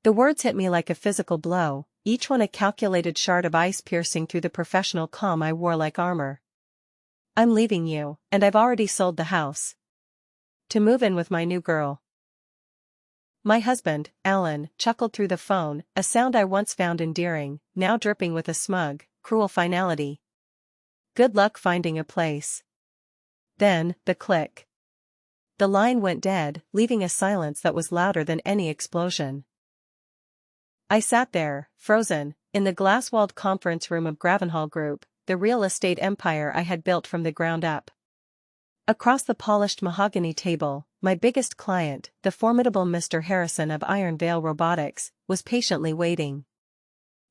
The words hit me like a physical blow, each one a calculated shard of ice piercing through the professional calm I wore like armor. I'm leaving you, and I've already sold the house. To move in with my new girl. My husband, Alan, chuckled through the phone, a sound I once found endearing, now dripping with a smug, cruel finality. Good luck finding a place. Then, the click. The line went dead, leaving a silence that was louder than any explosion. I sat there, frozen, in the glass-walled conference room of Gravenhall Group, the real estate empire I had built from the ground up. Across the polished mahogany table, my biggest client, the formidable Mr. Harrison of Iron Veil Robotics, was patiently waiting.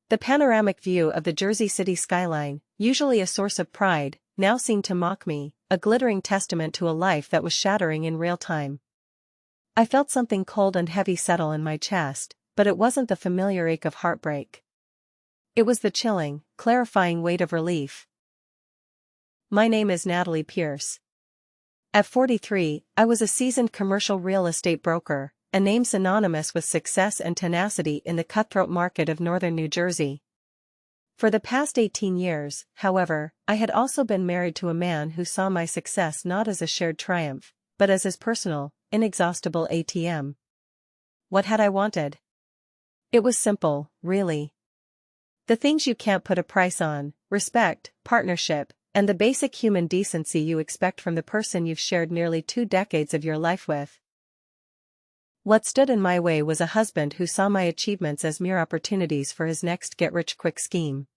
The panoramic view of the Jersey City skyline, usually a source of pride, now seemed to mock me, a glittering testament to a life that was shattering in real time. I felt something cold and heavy settle in my chest, but it wasn't the familiar ache of heartbreak. It was the chilling, clarifying weight of relief. My name is Natalie Pierce. At 43, I was a seasoned commercial real estate broker, a name synonymous with success and tenacity in the cutthroat market of northern New Jersey. For the past 18 years, however, I had also been married to a man who saw my success not as a shared triumph, but as his personal, inexhaustible ATM. What had I wanted? It was simple, really. The things you can't put a price on: respect, partnership, and the basic human decency you expect from the person you've shared nearly 2 decades of your life with. What stood in my way was a husband who saw my achievements as mere opportunities for his next get-rich-quick scheme.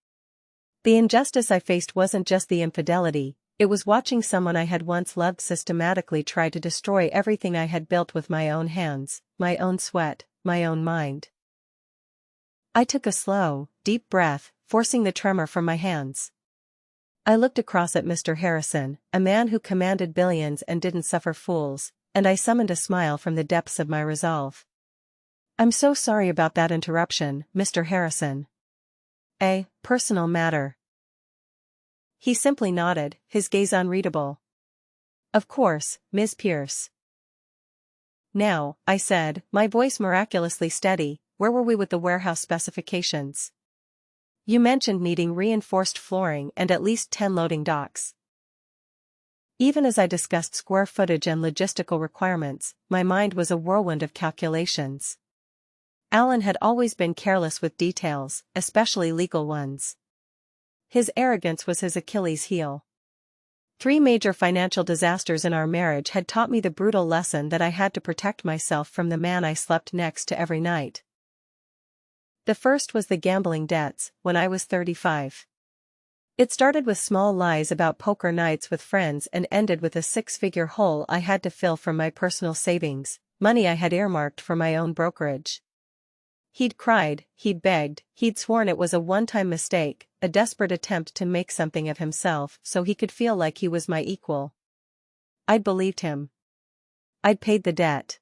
The injustice I faced wasn't just the infidelity, it was watching someone I had once loved systematically try to destroy everything I had built with my own hands, my own sweat, my own mind. I took a slow, deep breath, forcing the tremor from my hands. I looked across at Mr. Harrison, a man who commanded billions and didn't suffer fools, and I summoned a smile from the depths of my resolve. I'm so sorry about that interruption, Mr. Harrison. A personal matter. He simply nodded, his gaze unreadable. Of course, Ms. Pierce. Now, I said, my voice miraculously steady, where were we with the warehouse specifications? You mentioned needing reinforced flooring and at least 10 loading docks. Even as I discussed square footage and logistical requirements, my mind was a whirlwind of calculations. Alan had always been careless with details, especially legal ones. His arrogance was his Achilles heel. 3 major financial disasters in our marriage had taught me the brutal lesson that I had to protect myself from the man I slept next to every night. The first was the gambling debts, when I was 35. It started with small lies about poker nights with friends and ended with a 6-figure hole I had to fill from my personal savings, money I had earmarked for my own brokerage. He'd cried, he'd begged, he'd sworn it was a one-time mistake, a desperate attempt to make something of himself so he could feel like he was my equal. I'd believed him. I'd paid the debt.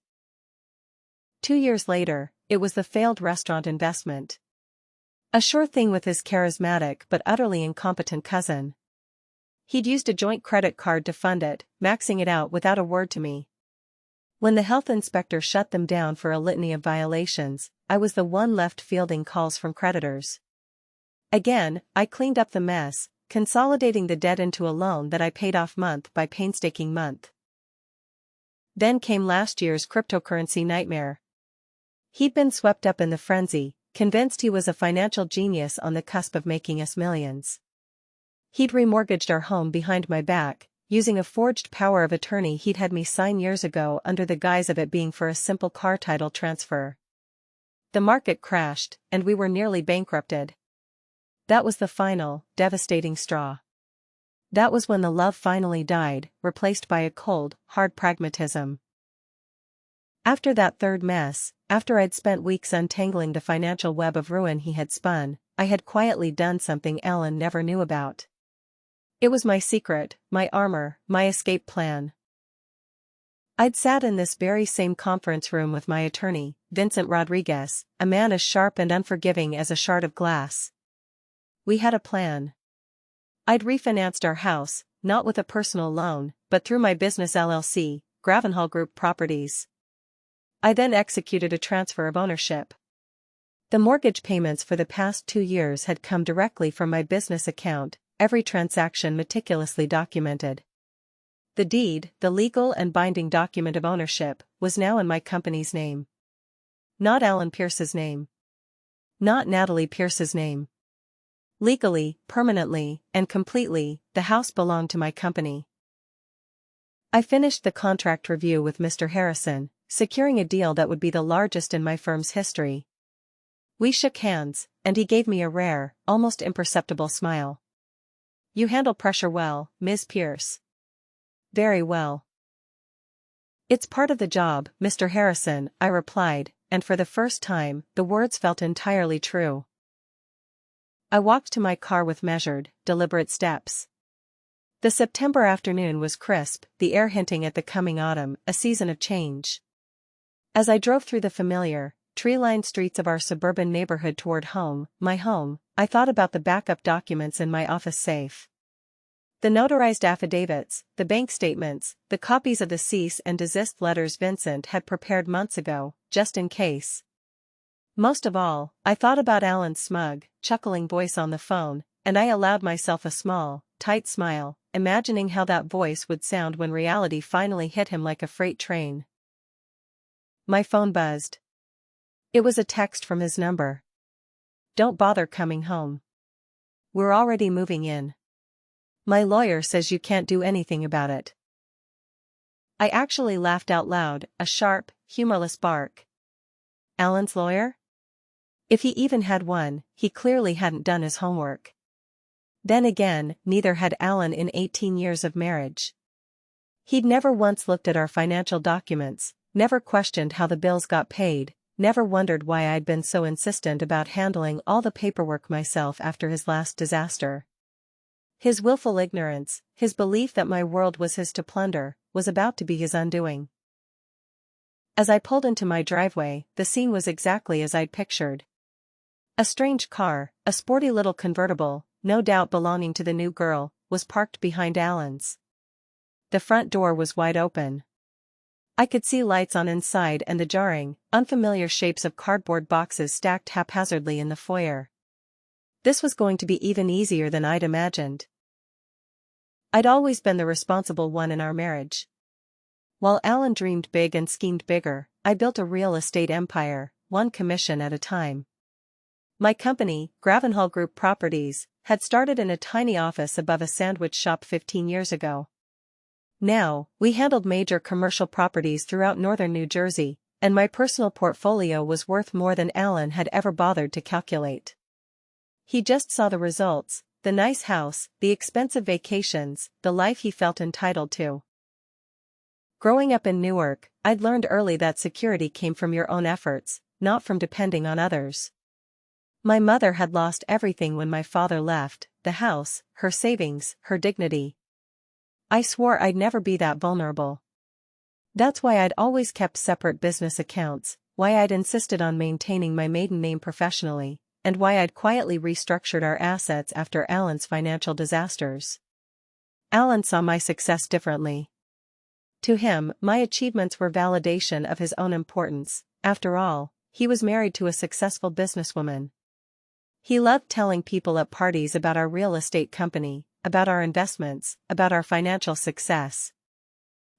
2 years later, it was the failed restaurant investment. A sure thing with his charismatic but utterly incompetent cousin. He'd used a joint credit card to fund it, maxing it out without a word to me. When the health inspector shut them down for a litany of violations, I was the one left fielding calls from creditors. Again, I cleaned up the mess, consolidating the debt into a loan that I paid off month by painstaking month. Then came last year's cryptocurrency nightmare. He'd been swept up in the frenzy, convinced he was a financial genius on the cusp of making us millions. He'd remortgaged our home behind my back, using a forged power of attorney he'd had me sign years ago under the guise of it being for a simple car title transfer. The market crashed, and we were nearly bankrupted. That was the final, devastating straw. That was when the love finally died, replaced by a cold, hard pragmatism. After that third mess, after I'd spent weeks untangling the financial web of ruin he had spun, I had quietly done something Alan never knew about. It was my secret, my armor, my escape plan. I'd sat in this very same conference room with my attorney, Vincent Rodriguez, a man as sharp and unforgiving as a shard of glass. We had a plan. I'd refinanced our house, not with a personal loan, but through my business LLC, Gravenhall Group Properties. I then executed a transfer of ownership. The mortgage payments for the past 2 years had come directly from my business account, every transaction meticulously documented. The deed, the legal and binding document of ownership, was now in my company's name. Not Alan Pierce's name. Not Natalie Pierce's name. Legally, permanently, and completely, the house belonged to my company. I finished the contract review with Mr. Harrison, securing a deal that would be the largest in my firm's history. We shook hands, and he gave me a rare, almost imperceptible smile. "You handle pressure well, Ms. Pierce." "Very well." "It's part of the job, Mr. Harrison," I replied, and for the first time, the words felt entirely true. I walked to my car with measured, deliberate steps. The September afternoon was crisp, the air hinting at the coming autumn, a season of change. As I drove through the familiar, tree-lined streets of our suburban neighborhood toward home, my home, I thought about the backup documents in my office safe. The notarized affidavits, the bank statements, the copies of the cease and desist letters Vincent had prepared months ago, just in case. Most of all, I thought about Alan's smug, chuckling voice on the phone, and I allowed myself a small, tight smile, imagining how that voice would sound when reality finally hit him like a freight train. My phone buzzed. It was a text from his number. "Don't bother coming home. We're already moving in. My lawyer says you can't do anything about it." I actually laughed out loud, a sharp, humorless bark. Alan's lawyer? If he even had one, he clearly hadn't done his homework. Then again, neither had Alan in 18 years of marriage. He'd never once looked at our financial documents, never questioned how the bills got paid, never wondered why I'd been so insistent about handling all the paperwork myself after his last disaster. His willful ignorance, his belief that my world was his to plunder, was about to be his undoing. As I pulled into my driveway, the scene was exactly as I'd pictured. A strange car, a sporty little convertible, no doubt belonging to the new girl, was parked behind Alan's. The front door was wide open. I could see lights on inside and the jarring, unfamiliar shapes of cardboard boxes stacked haphazardly in the foyer. This was going to be even easier than I'd imagined. I'd always been the responsible one in our marriage. While Alan dreamed big and schemed bigger, I built a real estate empire, one commission at a time. My company, Gravenhall Group Properties, had started in a tiny office above a sandwich shop 15 years ago. Now, we handled major commercial properties throughout northern New Jersey, and my personal portfolio was worth more than Alan had ever bothered to calculate. He just saw the results, the nice house, the expensive vacations, the life he felt entitled to. Growing up in Newark, I'd learned early that security came from your own efforts, not from depending on others. My mother had lost everything when my father left, the house, her savings, her dignity. I swore I'd never be that vulnerable. That's why I'd always kept separate business accounts, why I'd insisted on maintaining my maiden name professionally, and why I'd quietly restructured our assets after Alan's financial disasters. Alan saw my success differently. To him, my achievements were validation of his own importance. After all, he was married to a successful businesswoman. He loved telling people at parties about our real estate company, about our investments, about our financial success.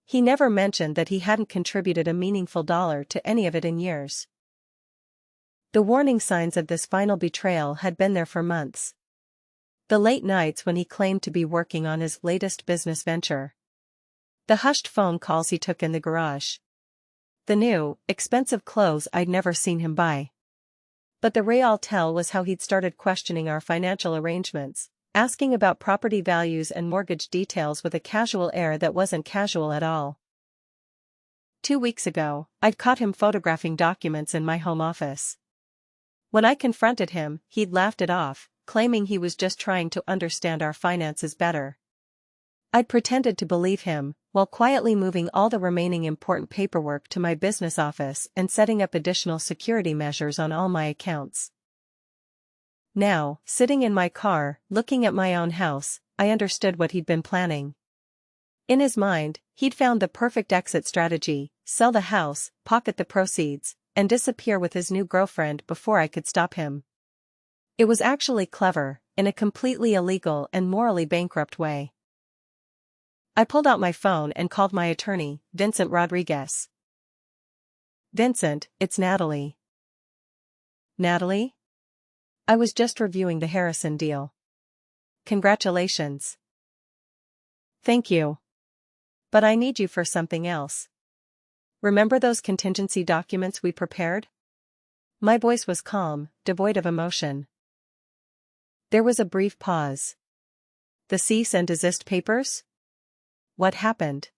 He never mentioned that he hadn't contributed a meaningful dollar to any of it in years. The warning signs of this final betrayal had been there for months. The late nights when he claimed to be working on his latest business venture. The hushed phone calls he took in the garage. The new, expensive clothes I'd never seen him buy. But the real tell was how he'd started questioning our financial arrangements, asking about property values and mortgage details with a casual air that wasn't casual at all. 2 weeks ago, I'd caught him photographing documents in my home office. When I confronted him, he'd laughed it off, claiming he was just trying to understand our finances better. I'd pretended to believe him, while quietly moving all the remaining important paperwork to my business office and setting up additional security measures on all my accounts. Now, sitting in my car, looking at my own house, I understood what he'd been planning. In his mind, he'd found the perfect exit strategy: sell the house, pocket the proceeds, and disappear with his new girlfriend before I could stop him. It was actually clever, in a completely illegal and morally bankrupt way. I pulled out my phone and called my attorney, Vincent Rodriguez. "Vincent, it's Natalie." "Natalie? I was just reviewing the Harrison deal." "Congratulations." "Thank you. But I need you for something else. Remember those contingency documents we prepared?" My voice was calm, devoid of emotion. There was a brief pause. "The cease and desist papers? What happened?"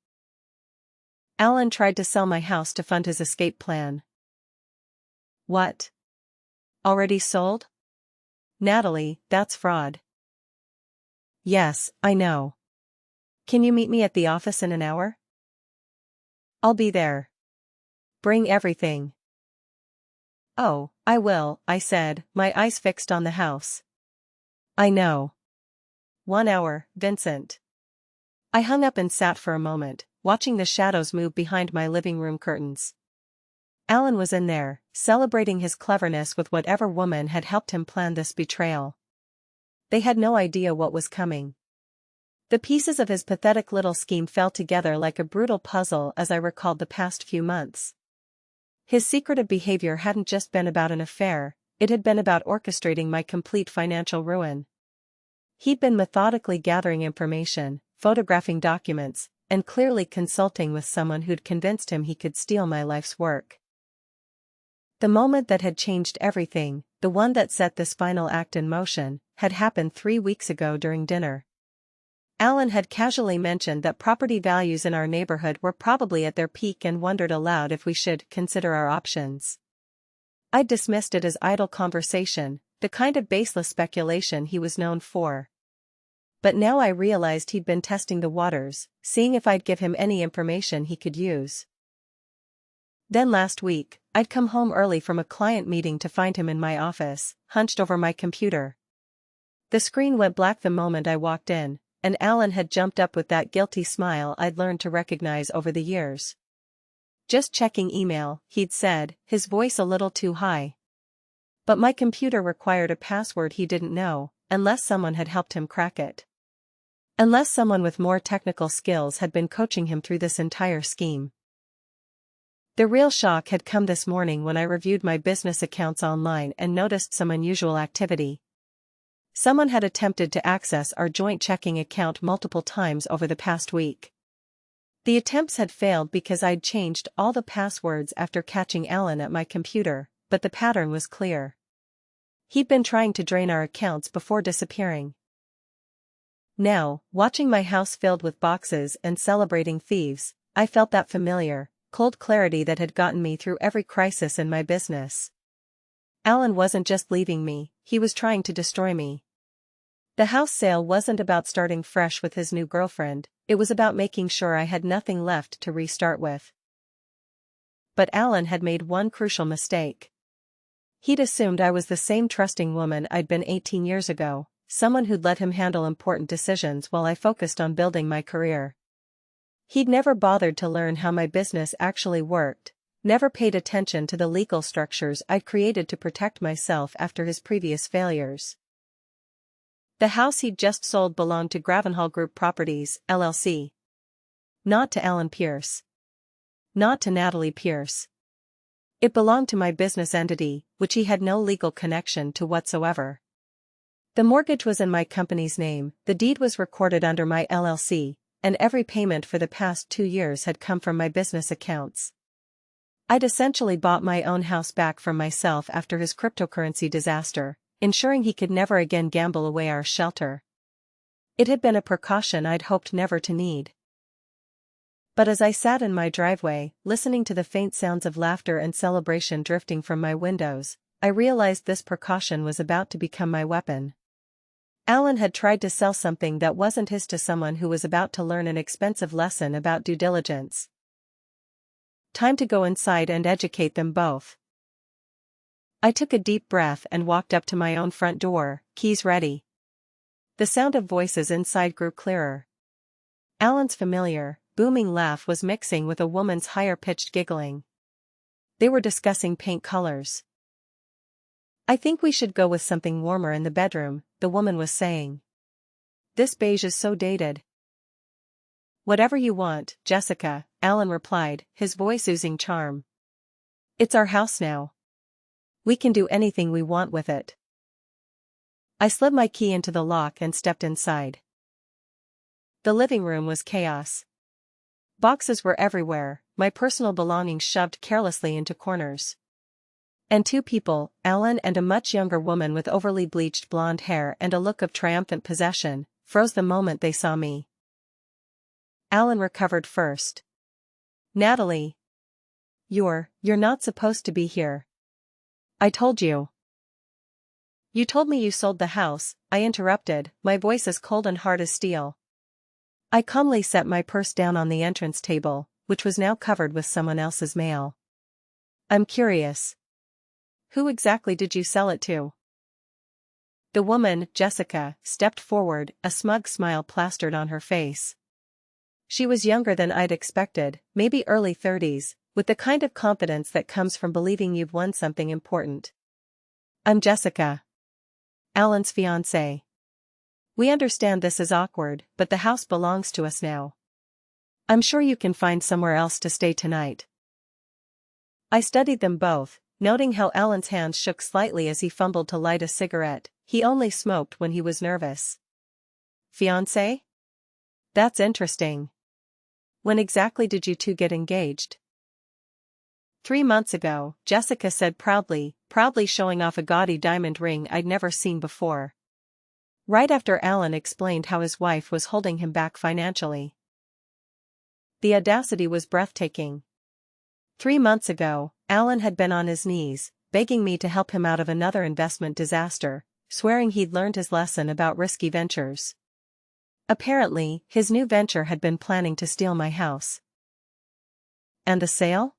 "Alan tried to sell my house to fund his escape plan." "What? Already sold?" "Natalie, that's fraud." "Yes, I know. Can you meet me at the office in an hour?" "I'll be there. Bring everything." "Oh, I will," I said, my eyes fixed on the house. "I know. 1 hour, Vincent." I hung up and sat for a moment, watching the shadows move behind my living room curtains. Alan was in there, celebrating his cleverness with whatever woman had helped him plan this betrayal. They had no idea what was coming. The pieces of his pathetic little scheme fell together like a brutal puzzle as I recalled the past few months. His secretive behavior hadn't just been about an affair, it had been about orchestrating my complete financial ruin. He'd been methodically gathering information, photographing documents, and clearly consulting with someone who'd convinced him he could steal my life's work. The moment that had changed everything, the one that set this final act in motion, had happened 3 weeks ago during dinner. Alan had casually mentioned that property values in our neighborhood were probably at their peak and wondered aloud if we should consider our options. I'd dismissed it as idle conversation, the kind of baseless speculation he was known for. But now I realized he'd been testing the waters, seeing if I'd give him any information he could use. Then last week, I'd come home early from a client meeting to find him in my office, hunched over my computer. The screen went black the moment I walked in, and Alan had jumped up with that guilty smile I'd learned to recognize over the years. "Just checking email," he'd said, his voice a little too high. But my computer required a password he didn't know, unless someone had helped him crack it. Unless someone with more technical skills had been coaching him through this entire scheme. The real shock had come this morning when I reviewed my business accounts online and noticed some unusual activity. Someone had attempted to access our joint checking account multiple times over the past week. The attempts had failed because I'd changed all the passwords after catching Alan at my computer, but the pattern was clear. He'd been trying to drain our accounts before disappearing. Now, watching my house filled with boxes and celebrating thieves, I felt that familiar, cold clarity that had gotten me through every crisis in my business. Alan wasn't just leaving me, he was trying to destroy me. The house sale wasn't about starting fresh with his new girlfriend, it was about making sure I had nothing left to restart with. But Alan had made one crucial mistake. He'd assumed I was the same trusting woman I'd been 18 years ago, someone who'd let him handle important decisions while I focused on building my career. He'd never bothered to learn how my business actually worked, never paid attention to the legal structures I'd created to protect myself after his previous failures. The house he'd just sold belonged to Gravenhall Group Properties, LLC. Not to Alan Pierce. Not to Natalie Pierce. It belonged to my business entity, which he had no legal connection to whatsoever. The mortgage was in my company's name, the deed was recorded under my LLC, and every payment for the past 2 years had come from my business accounts. I'd essentially bought my own house back from myself after his cryptocurrency disaster, ensuring he could never again gamble away our shelter. It had been a precaution I'd hoped never to need. But as I sat in my driveway, listening to the faint sounds of laughter and celebration drifting from my windows, I realized this precaution was about to become my weapon. Alan had tried to sell something that wasn't his to someone who was about to learn an expensive lesson about due diligence. Time to go inside and educate them both. I took a deep breath and walked up to my own front door, keys ready. The sound of voices inside grew clearer. Alan's familiar, booming laugh was mixing with a woman's higher-pitched giggling. They were discussing paint colors. I think we should go with something warmer in the bedroom, the woman was saying. This beige is so dated. Whatever you want, Jessica, Alan replied, his voice oozing charm. It's our house now. We can do anything we want with it. I slid my key into the lock and stepped inside. The living room was chaos. Boxes were everywhere, my personal belongings shoved carelessly into corners. And two people, Alan and a much younger woman with overly bleached blonde hair and a look of triumphant possession, froze the moment they saw me. Alan recovered first. Natalie. You're not supposed to be here. I told you. You told me you sold the house, I interrupted, my voice as cold and hard as steel. I calmly set my purse down on the entrance table, which was now covered with someone else's mail. I'm curious. Who exactly did you sell it to? The woman, Jessica, stepped forward, a smug smile plastered on her face. She was younger than I'd expected, maybe early 30s, with the kind of confidence that comes from believing you've won something important. I'm Jessica. Alan's fiancée. We understand this is awkward, but the house belongs to us now. I'm sure you can find somewhere else to stay tonight. I studied them both, noting how Alan's hands shook slightly as he fumbled to light a cigarette. He only smoked when he was nervous. Fiancé? That's interesting. When exactly did you two get engaged? 3 months ago, Jessica said proudly showing off a gaudy diamond ring I'd never seen before. Right after Alan explained how his wife was holding him back financially. The audacity was breathtaking. 3 months ago, Alan had been on his knees, begging me to help him out of another investment disaster, swearing he'd learned his lesson about risky ventures. Apparently, his new venture had been planning to steal my house. And the sale?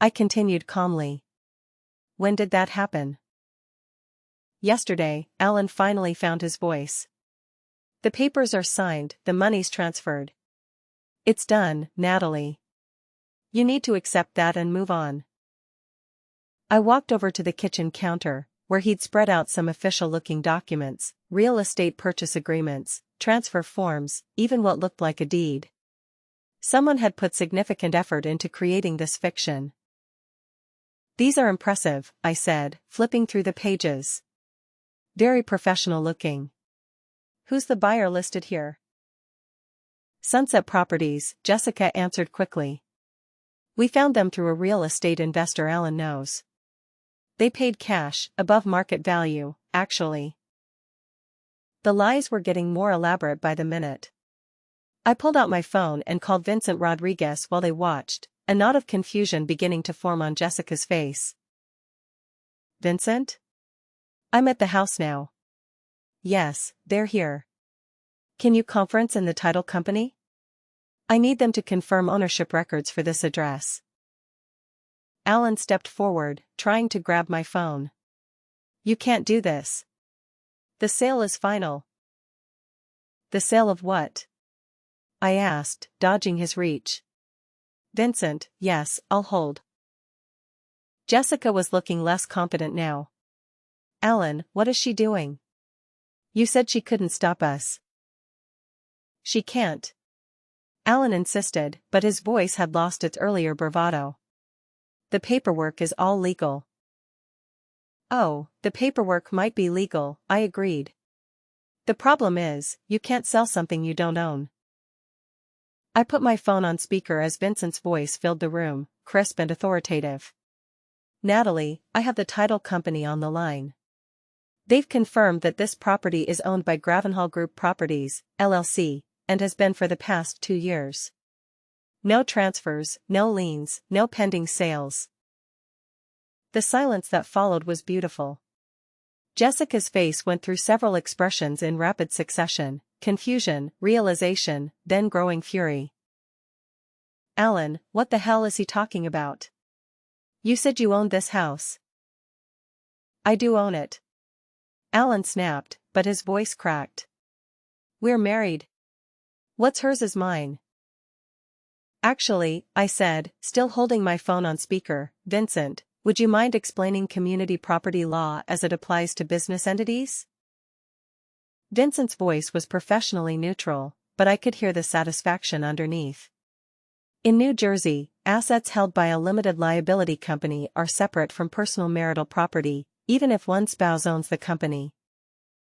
I continued calmly. When did that happen? Yesterday, Alan finally found his voice. The papers are signed, the money's transferred. It's done, Natalie. You need to accept that and move on. I walked over to the kitchen counter, where he'd spread out some official-looking documents, real estate purchase agreements, transfer forms, even what looked like a deed. Someone had put significant effort into creating this fiction. These are impressive, I said, flipping through the pages. Very professional looking. Who's the buyer listed here? Sunset Properties, Jessica answered quickly. We found them through a real estate investor Alan knows. They paid cash, above market value, actually. The lies were getting more elaborate by the minute. I pulled out my phone and called Vincent Rodriguez while they watched, a knot of confusion beginning to form on Jessica's face. Vincent? I'm at the house now. Yes, they're here. Can you conference in the title company? I need them to confirm ownership records for this address. Alan stepped forward, trying to grab my phone. You can't do this. The sale is final. The sale of what? I asked, dodging his reach. Vincent, yes, I'll hold. Jessica was looking less confident now. Alan, what is she doing? You said she couldn't stop us. She can't. Alan insisted, but his voice had lost its earlier bravado. The paperwork is all legal. Oh, the paperwork might be legal, I agreed. The problem is, you can't sell something you don't own. I put my phone on speaker as Vincent's voice filled the room, crisp and authoritative. Natalie, I have the title company on the line. They've confirmed that this property is owned by Gravenhall Group Properties, LLC, and has been for the past 2 years. No transfers, no liens, no pending sales. The silence that followed was beautiful. Jessica's face went through several expressions in rapid succession, confusion, realization, then growing fury. Alan, what the hell is he talking about? You said you owned this house. I do own it. Alan snapped, but his voice cracked. We're married. What's hers is mine. Actually, I said, still holding my phone on speaker, Vincent, would you mind explaining community property law as it applies to business entities? Vincent's voice was professionally neutral, but I could hear the satisfaction underneath. In New Jersey, assets held by a limited liability company are separate from personal marital property, even if one spouse owns the company.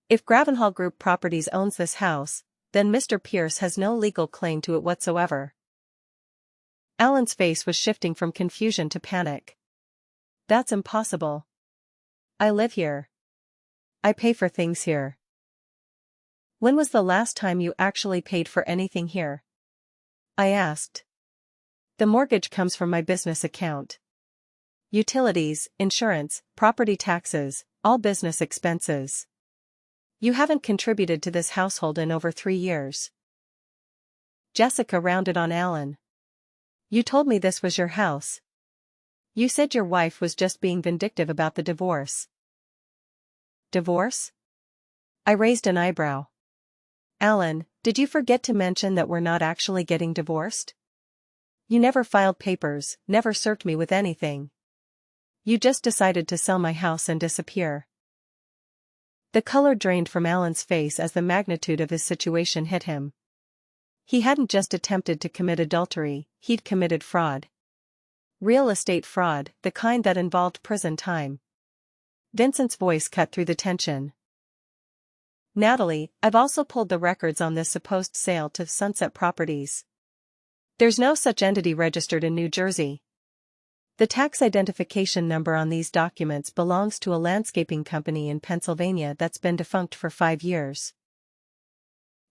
If Gravenhall Group Properties owns this house, then Mr. Pierce has no legal claim to it whatsoever. Alan's face was shifting from confusion to panic. That's impossible. I live here. I pay for things here. When was the last time you actually paid for anything here? I asked. The mortgage comes from my business account. Utilities, insurance, property taxes, all business expenses. You haven't contributed to this household in over 3 years. Jessica rounded on Alan. You told me this was your house. You said your wife was just being vindictive about the divorce. Divorce? I raised an eyebrow. Alan, did you forget to mention that we're not actually getting divorced? You never filed papers, never served me with anything. You just decided to sell my house and disappear. The color drained from Alan's face as the magnitude of his situation hit him. He hadn't just attempted to commit adultery, he'd committed fraud. Real estate fraud, the kind that involved prison time. Vincent's voice cut through the tension. Natalie, I've also pulled the records on this supposed sale to Sunset Properties. There's no such entity registered in New Jersey. The tax identification number on these documents belongs to a landscaping company in Pennsylvania that's been defunct for 5 years.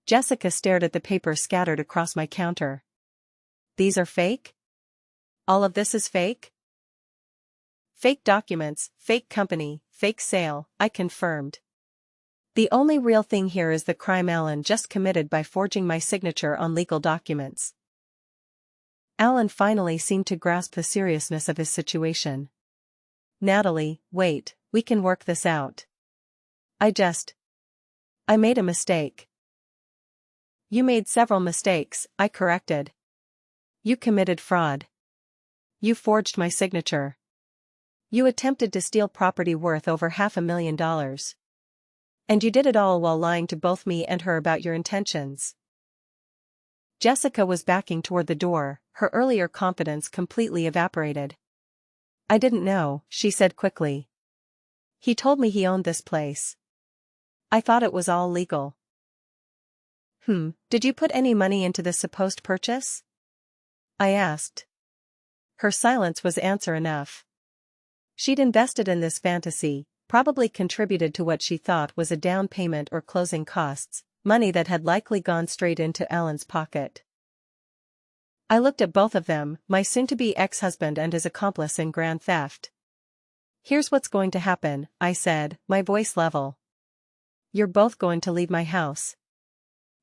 Jessica stared at the papers scattered across my counter. These are fake? All of this is fake? Fake documents, fake company, fake sale, I confirmed. The only real thing here is the crime Alan just committed by forging my signature on legal documents. Alan finally seemed to grasp the seriousness of his situation. Natalie, wait, we can work this out. I made a mistake. You made several mistakes, I corrected. You committed fraud. You forged my signature. You attempted to steal property worth over $500,000. And you did it all while lying to both me and her about your intentions. Jessica was backing toward the door, her earlier confidence completely evaporated. I didn't know, she said quickly. He told me he owned this place. I thought it was all legal. Did you put any money into this supposed purchase? I asked. Her silence was answer enough. She'd invested in this fantasy, probably contributed to what she thought was a down payment or closing costs, money that had likely gone straight into Alan's pocket. I looked at both of them, my soon-to-be ex-husband and his accomplice in grand theft. Here's what's going to happen, I said, my voice level. You're both going to leave my house.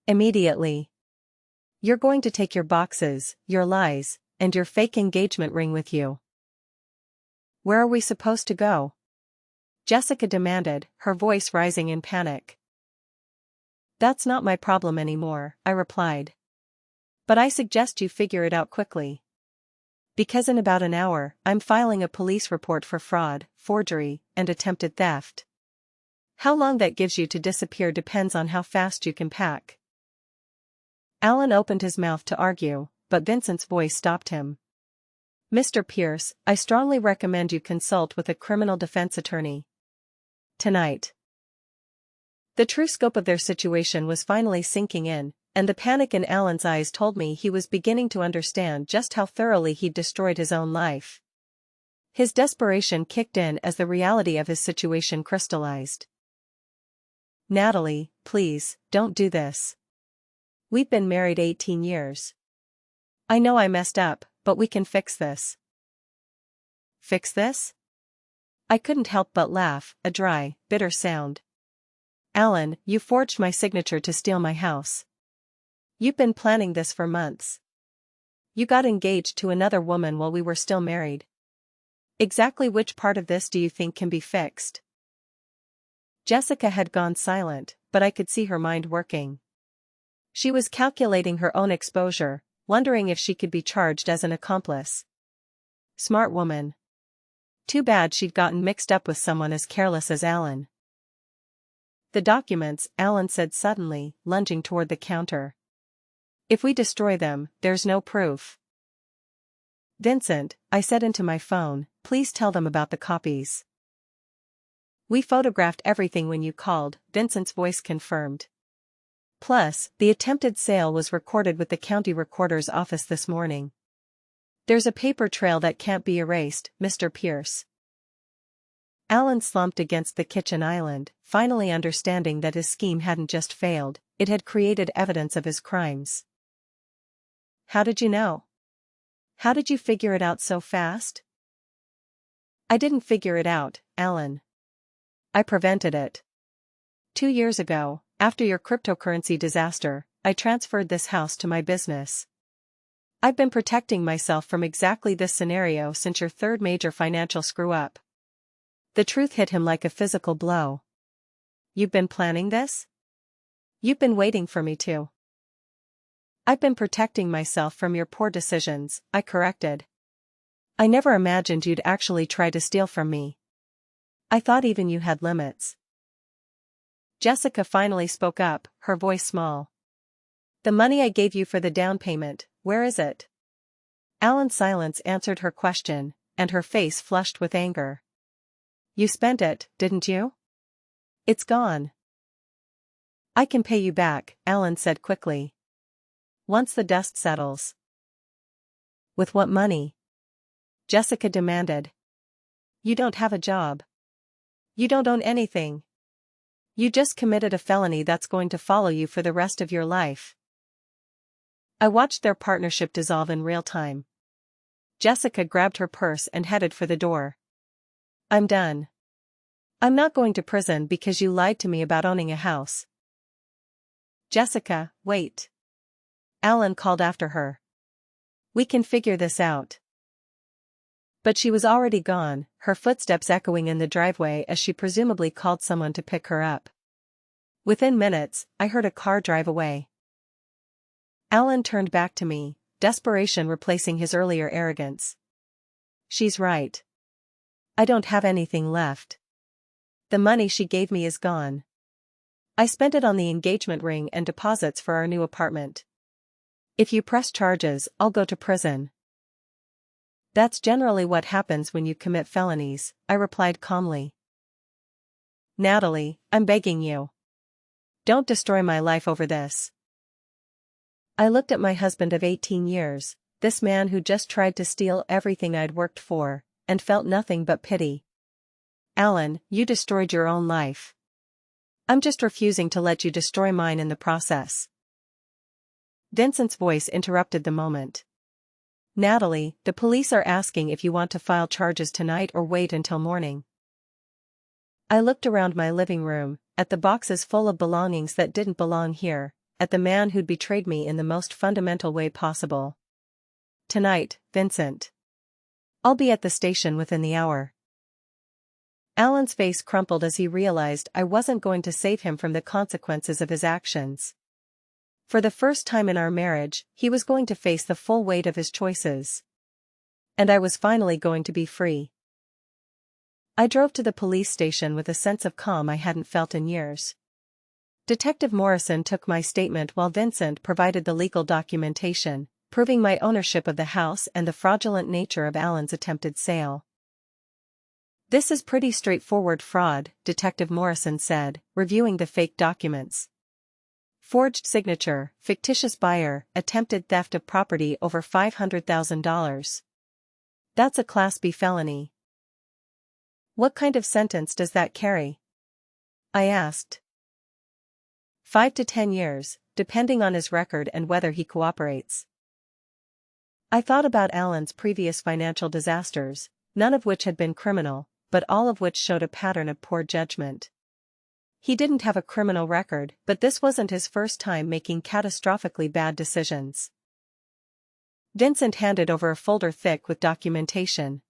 Immediately. You're going to take your boxes, your lies, and your fake engagement ring with you. Where are we supposed to go? Jessica demanded, her voice rising in panic. That's not my problem anymore, I replied. But I suggest you figure it out quickly. Because in about an hour, I'm filing a police report for fraud, forgery, and attempted theft. How long that gives you to disappear depends on how fast you can pack. Alan opened his mouth to argue, but Vincent's voice stopped him. Mr. Pierce, I strongly recommend you consult with a criminal defense attorney. Tonight. The true scope of their situation was finally sinking in, and the panic in Alan's eyes told me he was beginning to understand just how thoroughly he'd destroyed his own life. His desperation kicked in as the reality of his situation crystallized. Natalie, please, don't do this. We've been married 18 years. I know I messed up, but we can fix this. Fix this? I couldn't help but laugh, a dry, bitter sound. Alan, you forged my signature to steal my house. You've been planning this for months. You got engaged to another woman while we were still married. Exactly which part of this do you think can be fixed? Jessica had gone silent, but I could see her mind working. She was calculating her own exposure, wondering if she could be charged as an accomplice. Smart woman. Too bad she'd gotten mixed up with someone as careless as Alan. The documents, Alan said suddenly, lunging toward the counter. If we destroy them, there's no proof. Vincent, I said into my phone, please tell them about the copies. We photographed everything when you called, Vincent's voice confirmed. Plus, the attempted sale was recorded with the county recorder's office this morning. There's a paper trail that can't be erased, Mr. Pierce. Alan slumped against the kitchen island, finally understanding that his scheme hadn't just failed, it had created evidence of his crimes. How did you know? How did you figure it out so fast? I didn't figure it out, Alan. I prevented it. 2 years ago, after your cryptocurrency disaster, I transferred this house to my business. I've been protecting myself from exactly this scenario since your third major financial screw-up. The truth hit him like a physical blow. You've been planning this? You've been waiting for me to. I've been protecting myself from your poor decisions, I corrected. I never imagined you'd actually try to steal from me. I thought even you had limits. Jessica finally spoke up, her voice small. The money I gave you for the down payment, where is it? Alan's silence answered her question, and her face flushed with anger. You spent it, didn't you? It's gone. I can pay you back, Alan said quickly. Once the dust settles. With what money? Jessica demanded. You don't have a job. You don't own anything. You just committed a felony that's going to follow you for the rest of your life. I watched their partnership dissolve in real time. Jessica grabbed her purse and headed for the door. I'm done. I'm not going to prison because you lied to me about owning a house. Jessica, wait. Alan called after her. We can figure this out. But she was already gone, her footsteps echoing in the driveway as she presumably called someone to pick her up. Within minutes, I heard a car drive away. Alan turned back to me, desperation replacing his earlier arrogance. She's right. I don't have anything left. The money she gave me is gone. I spent it on the engagement ring and deposits for our new apartment. If you press charges, I'll go to prison. That's generally what happens when you commit felonies, I replied calmly. Natalie, I'm begging you. Don't destroy my life over this. I looked at my husband of 18 years, this man who just tried to steal everything I'd worked for, and felt nothing but pity. Alan, you destroyed your own life. I'm just refusing to let you destroy mine in the process. Vincent's voice interrupted the moment. Natalie, the police are asking if you want to file charges tonight or wait until morning. I looked around my living room, at the boxes full of belongings that didn't belong here, at the man who'd betrayed me in the most fundamental way possible. Tonight, Vincent. I'll be at the station within the hour. Alan's face crumpled as he realized I wasn't going to save him from the consequences of his actions. For the first time in our marriage, he was going to face the full weight of his choices. And I was finally going to be free. I drove to the police station with a sense of calm I hadn't felt in years. Detective Morrison took my statement while Vincent provided the legal documentation, proving my ownership of the house and the fraudulent nature of Alan's attempted sale. This is pretty straightforward fraud, Detective Morrison said, reviewing the fake documents. Forged signature, fictitious buyer, attempted theft of property over $500,000. That's a Class B felony. What kind of sentence does that carry? I asked. 5 to 10 years, depending on his record and whether he cooperates. I thought about Alan's previous financial disasters, none of which had been criminal, but all of which showed a pattern of poor judgment. He didn't have a criminal record, but this wasn't his first time making catastrophically bad decisions. Vincent handed over a folder thick with documentation.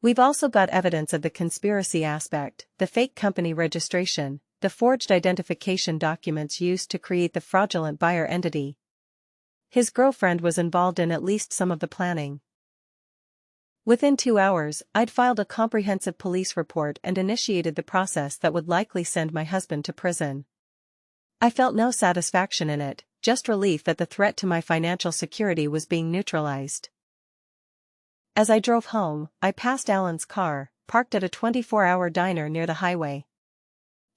We've also got evidence of the conspiracy aspect, the fake company registration, the forged identification documents used to create the fraudulent buyer entity. His girlfriend was involved in at least some of the planning. Within 2 hours, I'd filed a comprehensive police report and initiated the process that would likely send my husband to prison. I felt no satisfaction in it, just relief that the threat to my financial security was being neutralized. As I drove home, I passed Alan's car, parked at a 24-hour diner near the highway.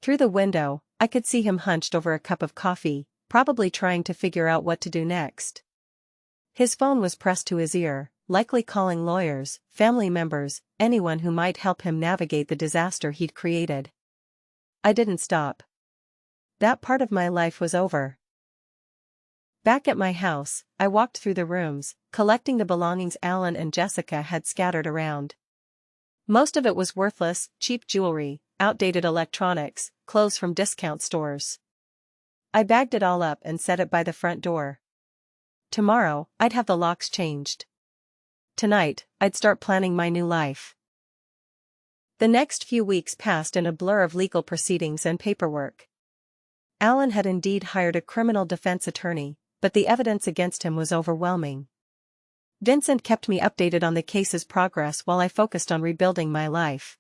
Through the window, I could see him hunched over a cup of coffee, probably trying to figure out what to do next. His phone was pressed to his ear, likely calling lawyers, family members, anyone who might help him navigate the disaster he'd created. I didn't stop. That part of my life was over. Back at my house, I walked through the rooms, collecting the belongings Alan and Jessica had scattered around. Most of it was worthless, cheap jewelry, outdated electronics, clothes from discount stores. I bagged it all up and set it by the front door. Tomorrow, I'd have the locks changed. Tonight, I'd start planning my new life. The next few weeks passed in a blur of legal proceedings and paperwork. Alan had indeed hired a criminal defense attorney, but the evidence against him was overwhelming. Vincent kept me updated on the case's progress while I focused on rebuilding my life.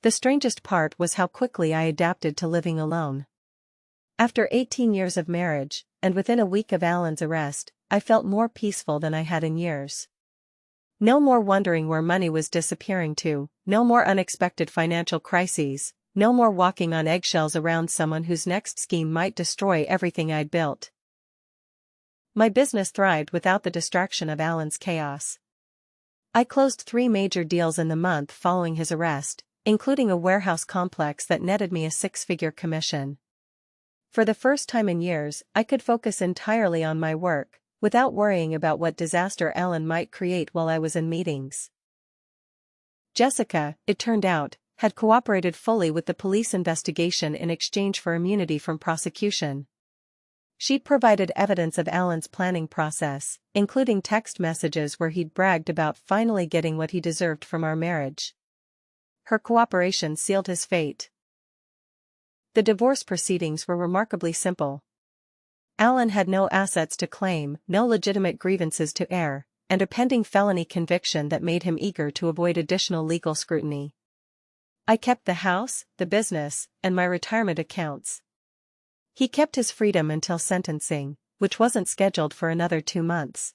The strangest part was how quickly I adapted to living alone. After 18 years of marriage, and within a week of Alan's arrest, I felt more peaceful than I had in years. No more wondering where money was disappearing to, no more unexpected financial crises, no more walking on eggshells around someone whose next scheme might destroy everything I'd built. My business thrived without the distraction of Alan's chaos. I closed 3 major deals in the month following his arrest, including a warehouse complex that netted me a 6-figure commission. For the first time in years, I could focus entirely on my work, without worrying about what disaster Alan might create while I was in meetings. Jessica, it turned out, had cooperated fully with the police investigation in exchange for immunity from prosecution. She'd provided evidence of Alan's planning process, including text messages where he'd bragged about finally getting what he deserved from our marriage. Her cooperation sealed his fate. The divorce proceedings were remarkably simple. Alan had no assets to claim, no legitimate grievances to air, and a pending felony conviction that made him eager to avoid additional legal scrutiny. I kept the house, the business, and my retirement accounts. He kept his freedom until sentencing, which wasn't scheduled for another 2 months.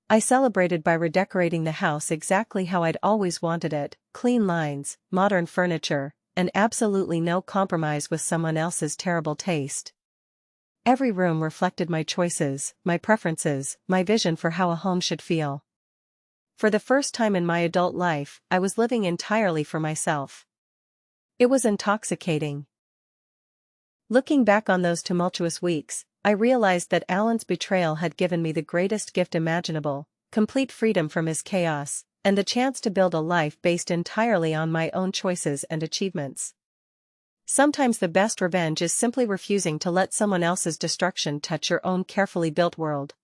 I celebrated by redecorating the house exactly how I'd always wanted it: clean lines, modern furniture, and absolutely no compromise with someone else's terrible taste. Every room reflected my choices, my preferences, my vision for how a home should feel. For the first time in my adult life, I was living entirely for myself. It was intoxicating. Looking back on those tumultuous weeks, I realized that Alan's betrayal had given me the greatest gift imaginable: complete freedom from his chaos, and the chance to build a life based entirely on my own choices and achievements. Sometimes the best revenge is simply refusing to let someone else's destruction touch your own carefully built world.